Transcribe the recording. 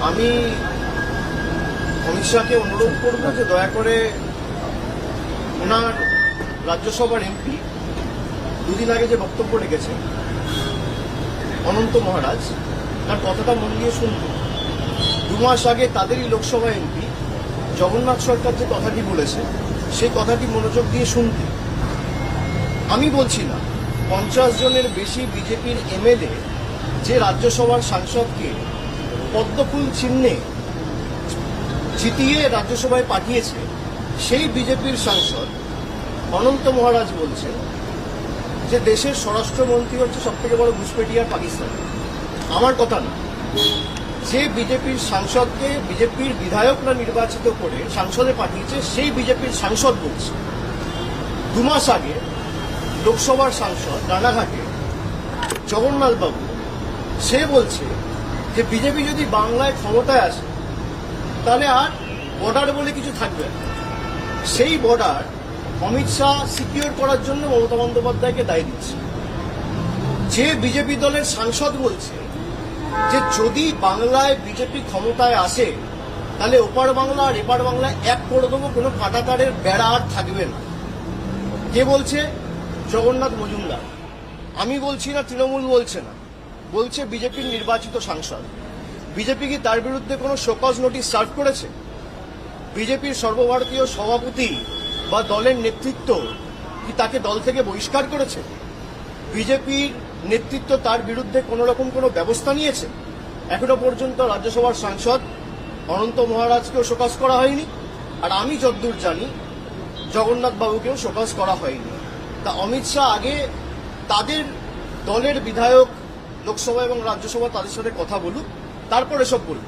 আমি অমিত শাহকে অনুরোধ করবো যে দয়া করে ওনার রাজ্যসভার এমপি দুদিন আগে যে বক্তব্য রেখেছেন অনন্ত মহারাজ, তার কথাটা মন দিয়ে শুনতে। 2 মাস আগে তাদেরই লোকসভা এমপি জগন্নাথ সরকার যে কথাটি বলেছে সেই কথাটি মনোযোগ দিয়ে শুনতে। আমি বলছি না 50 জনের বেশি বিজেপির এমএলএ যে রাজ্যসভার সাংসদকে পদ্মফুল চিহ্নে জিতিয়ে রাজ্যসভায় পাঠিয়েছে, সেই বিজেপির সাংসদ অনন্ত মহারাজ বলছেন যে দেশের স্বরাষ্ট্রমন্ত্রী হচ্ছে সব থেকে বড় ঘুষপেটিয়ার পাকিস্তান। আমার কথা না, যে বিজেপির সাংসদকে বিজেপির বিধায়করা নির্বাচিত করে সংসদে পাঠিয়েছে সেই বিজেপির সাংসদ বলছে 2 মাস আগে লোকসভার সাংসদ রানাঘাটে জগন্নাথ বাবু সে বলছে যে বিজেপি যদি বাংলায় ক্ষমতায় আসে তাহলে আর বর্ডার বলে কিছু থাকবে না। সেই বর্ডার অমিত শাহ সিকিউর করার জন্য মমতা বন্দ্যোপাধ্যায়কে দায়ী দিচ্ছে। যে বিজেপি দলের সাংসদ বলছে যে যদি বাংলায় বিজেপি ক্ষমতায় আসে তাহলে ওপার বাংলা আর এপার বাংলায় এক করে দেবো, কোনো কাঁটাতারের বেড়া আর থাকবে না। কে বলছে? জগন্নাথ মজুমদার। আমি বলছি না, তৃণমূল বলছে না, বলছে বিজেপির নির্বাচিত সাংসদ। বিজেপি কি তার বিরুদ্ধে কোনো শোকজ নোটিশ সার্ভ করেছে? বিজেপির সর্বভারতীয় সভাপতি বা দলের নেতৃত্ব কি তাকে দল থেকে বহিষ্কার করেছে? বিজেপির নেতৃত্ব তার বিরুদ্ধে কোনো রকম কোনো ব্যবস্থা নিয়েছে? এখনো পর্যন্ত রাজ্যসভার সাংসদ অনন্ত মহারাজকেও শোকজ করা হয়নি, আর আমি যতদূর জানি জগন্নাথ বাবুকেও শোকজ করা হয়নি। তা অমিত শাহ আগে তাদের দলের বিধায়ক লোকসভা এবং রাজ্যসভা তাদের সাথে কথা বলুক, তারপর এসব বলুক।